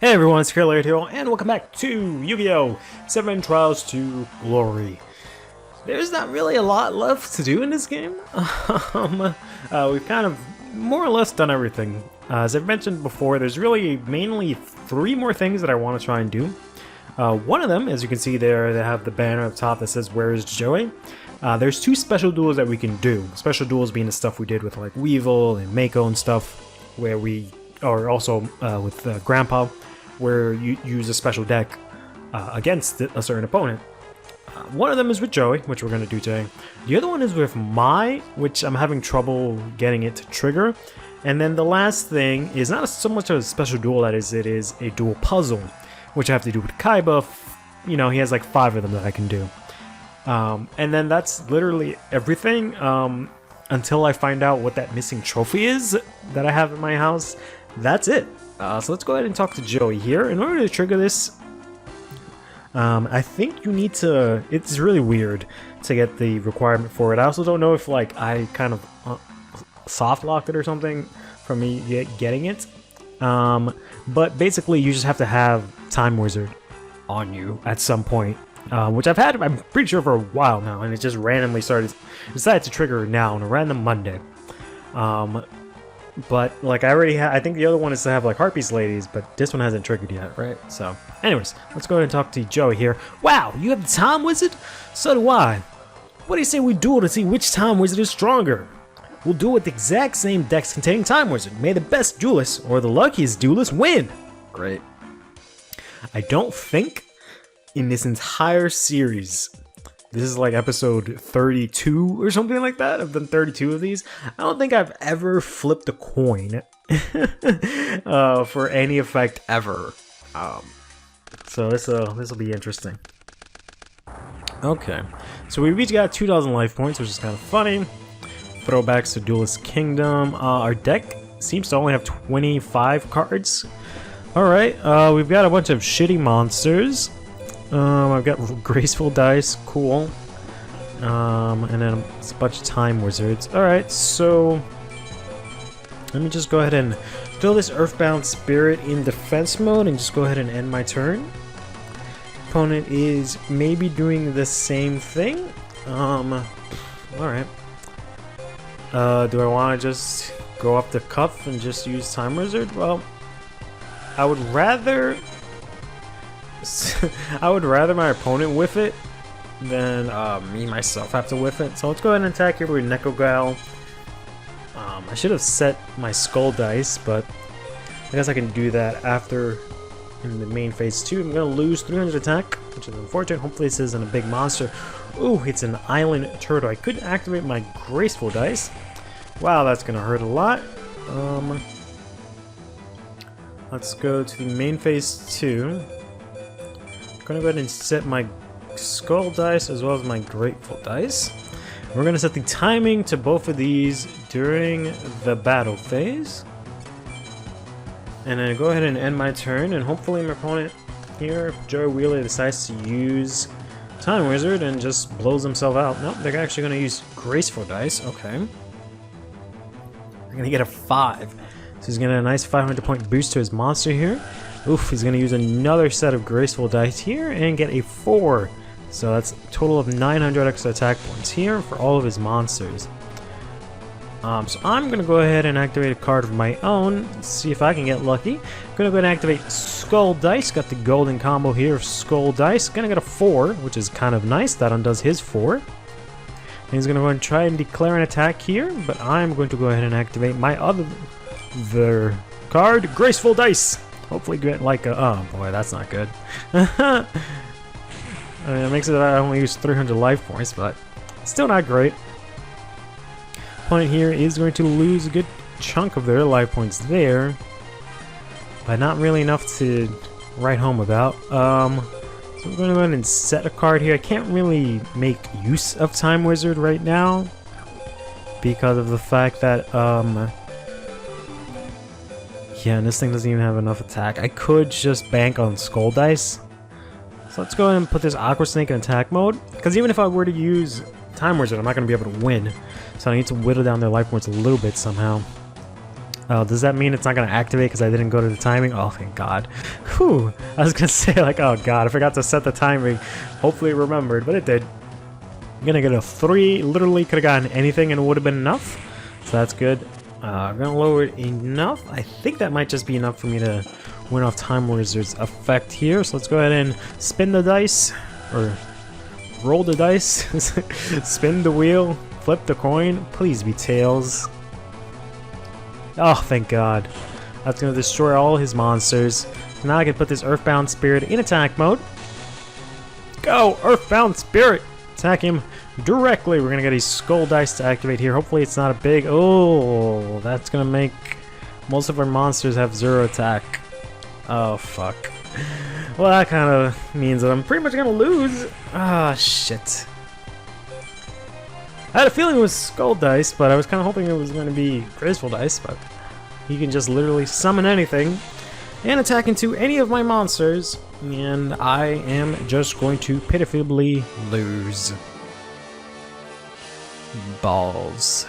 Hey everyone, it's CurlyHairedHero, and welcome back to Yu-Gi-Oh! 7 Trials to Glory. There's not really a lot left to do in this game. We've kind of more or less done everything. As I've mentioned before, there's really mainly 3 more things that I want to try and do. One of them, as you can see there, they have the banner up top that says, "Where is Joey?" There's 2 special duels that we can do. Special duels being the stuff we did with like Weevil and Mako and stuff, where we are also with Grandpa, where you use a special deck against a certain opponent. One of them is with Joey, which we're going to do today. The other one is with Mai, which I'm having trouble getting it to trigger. And then the last thing is not so much a special duel, it is a dual puzzle, which I have to do with Kaiba. You know, he has like 5 of them that I can do. And then that's literally everything until I find out what that missing trophy is that I have in my house. That's it. So let's go ahead and talk to Joey here. In order to trigger this, I think you need to... It's really weird to get the requirement for it. I also don't know if like I kind of soft locked it or something from me getting it. But basically you just have to have Time Wizard on you at some point. Which I've had, I'm pretty sure, for a while now, and it just randomly decided to trigger now on a random Monday. But like I already have, I think the other one is to have like Harpies Ladies, but this one hasn't triggered yet, right? So anyways, let's go ahead and talk to Joey here. Wow, you have the Time Wizard? So do I. What do you say we duel to see which Time Wizard is stronger? We'll duel with the exact same decks containing Time Wizard. May the best duelist, or the luckiest duelist, win! Great. I don't think in this entire series, this is like episode 32 or something like that. I've done 32 of these. I don't think I've ever flipped a coin for any effect ever. So this will be interesting. Okay, so we've each got 2,000 life points, which is kind of funny. Throwbacks to Duelist Kingdom. Our deck seems to only have 25 cards. Alright, we've got a bunch of shitty monsters. I've got Graceful Dice, cool. And then a bunch of Time Wizards. Alright, so let me just go ahead and throw this Earthbound Spirit in defense mode and just go ahead and end my turn. Opponent is maybe doing the same thing. Alright. Do I want to just go up the cuff and just use Time Wizard? Well, I would rather my opponent whiff it than me myself have to whiff it. So let's go ahead and attack here with Neko Gal. I should have set my Skull Dice, but I guess I can do that after in the main phase 2. I'm gonna lose 300 attack, which is unfortunate. Hopefully this isn't a big monster. Ooh, it's an Island Turtle. I could activate my Graceful Dice. Wow, that's gonna hurt a lot. Let's go to the main phase 2. I'm gonna go ahead and set my Skull Dice as well as my Grateful Dice. We're gonna set the timing to both of these during the battle phase. And then go ahead and end my turn, and hopefully my opponent here, if Joey Wheeler decides to use Time Wizard and just blows himself out. Nope, they're actually gonna use Graceful Dice, okay. They're gonna get a 5. So he's gonna get a nice 500 point boost to his monster here. Oof, he's going to use another set of Graceful Dice here and get a 4. So that's a total of 900 extra attack points here for all of his monsters. So I'm going to go ahead and activate a card of my own. Let's see if I can get lucky. I'm going to go ahead and activate Skull Dice. Got the golden combo here of Skull Dice. Going to get a 4, which is kind of nice. That undoes his 4. And he's going to go ahead and try and declare an attack here. But I'm going to go ahead and activate my other card, Graceful Dice. Hopefully get like a... Oh boy, that's not good. I mean, it makes it that I only use 300 life points, but still not great. Opponent here is going to lose a good chunk of their life points there, but not really enough to write home about. So I'm going to go ahead and set a card here. I can't really make use of Time Wizard right now because of the fact that yeah, and this thing doesn't even have enough attack. I could just bank on Skull Dice. So let's go ahead and put this Aqua Snake in attack mode. Because even if I were to use Time Wizard, I'm not going to be able to win. So I need to whittle down their life points a little bit somehow. Oh, does that mean it's not going to activate because I didn't go to the timing? Oh, thank God. Whew. I was going to say, like, oh God, I forgot to set the timing. Hopefully it remembered, but it did. I'm going to get a 3. Literally could have gotten anything and it would have been enough. So that's good. I'm going to lower it enough. I think that might just be enough for me to win off Time Wizard's effect here. So let's go ahead and spin the dice. Or roll the dice. Spin the wheel. Flip the coin. Please be tails. Oh, thank God. That's going to destroy all his monsters. Now I can put this Earthbound Spirit in attack mode. Go, Earthbound Spirit! Attack him directly. We're going to get a Skull Dice to activate here. Hopefully it's not a big... Oh, that's going to make most of our monsters have 0 attack. Oh, fuck. Well, that kind of means that I'm pretty much going to lose. Ah, shit. I had a feeling it was Skull Dice, but I was kind of hoping it was going to be Graceful Dice, but he can just literally summon anything and attack into any of my monsters, and I am just going to pitifully lose. Balls.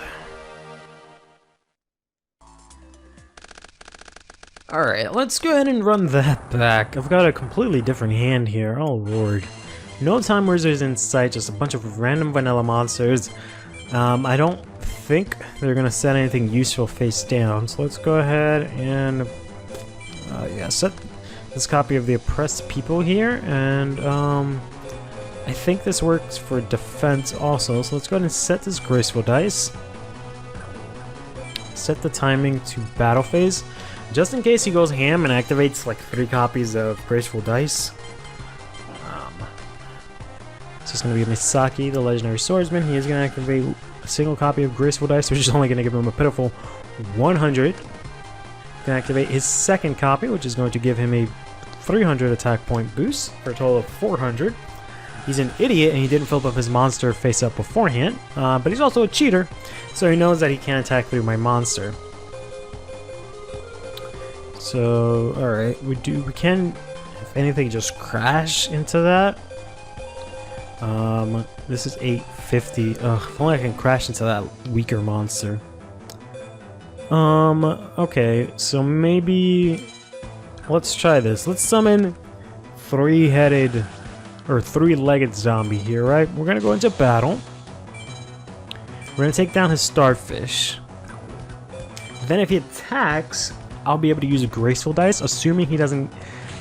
Alright, let's go ahead and run that back. I've got a completely different hand here. Oh lord. No Time Wizards in sight, just a bunch of random vanilla monsters. I don't think they're gonna set anything useful face down, so let's go ahead and yeah, set this copy of the Oppressed People here, and I think this works for defense also, so let's go ahead and set this Graceful Dice. Set the timing to battle phase, just in case he goes ham and activates like 3 copies of Graceful Dice. It's just going to be Misaki, the Legendary Swordsman. He is going to activate a single copy of Graceful Dice, which is only going to give him a pitiful 100. He can activate his second copy, which is going to give him a 300 attack point boost for a total of 400. He's an idiot and he didn't fill up his monster face up beforehand, but he's also a cheater, so he knows that he can't attack through my monster. So, alright, we can, if anything, just crash into that. This is 850. Ugh, if only I can crash into that weaker monster. Okay, so maybe let's try this. Let's summon 3-headed or 3-legged zombie here, right? We're gonna go into battle. We're gonna take down his starfish. Then if he attacks, I'll be able to use a Graceful Dice, assuming he doesn't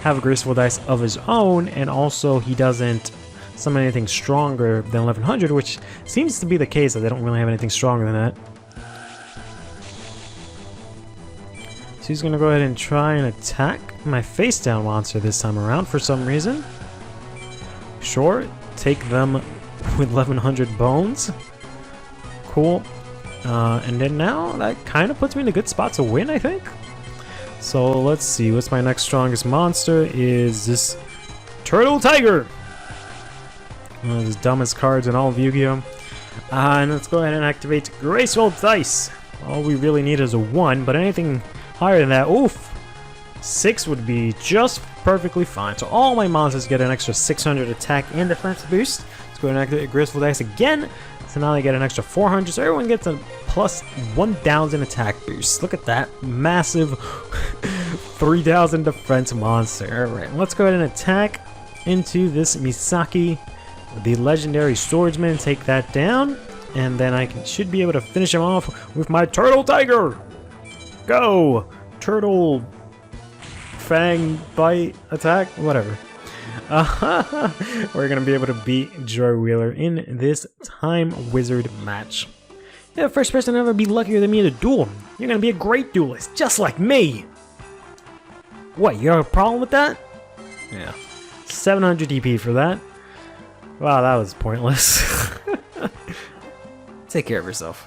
have a Graceful Dice of his own, and also he doesn't summon anything stronger than 1100, which seems to be the case, that they don't really have anything stronger than that. So he's gonna go ahead and try and attack my face down monster this time around for some reason. Sure, take them with 1100 bones. Cool. And then now that kind of puts me in a good spot to win, I think. So let's see, what's my next strongest monster? Is this Turtle Tiger? One of the dumbest cards in all of Yu-Gi-Oh! And let's go ahead and activate Graceful Dice. All we really need is a 1, but anything higher than that, oof! 6 would be just perfectly fine. So all my monsters get an extra 600 attack and defense boost. Let's go ahead and activate Graceful Dice again. So now they get an extra 400, so everyone gets a plus 1,000 attack boost. Look at that massive 3,000 defense monster. Alright, let's go ahead and attack into this Misaki, the Legendary Swordsman. Take that down, and then I should be able to finish him off with my Turtle Tiger! Go! Turtle Fang Bite Attack? Whatever. We're gonna be able to beat Joy Wheeler in this Time Wizard match. You're the first person to ever be luckier than me in a duel. You're gonna be a great duelist, just like me! What, you have a problem with that? Yeah. 700 DP for that. Wow, that was pointless. Take care of yourself.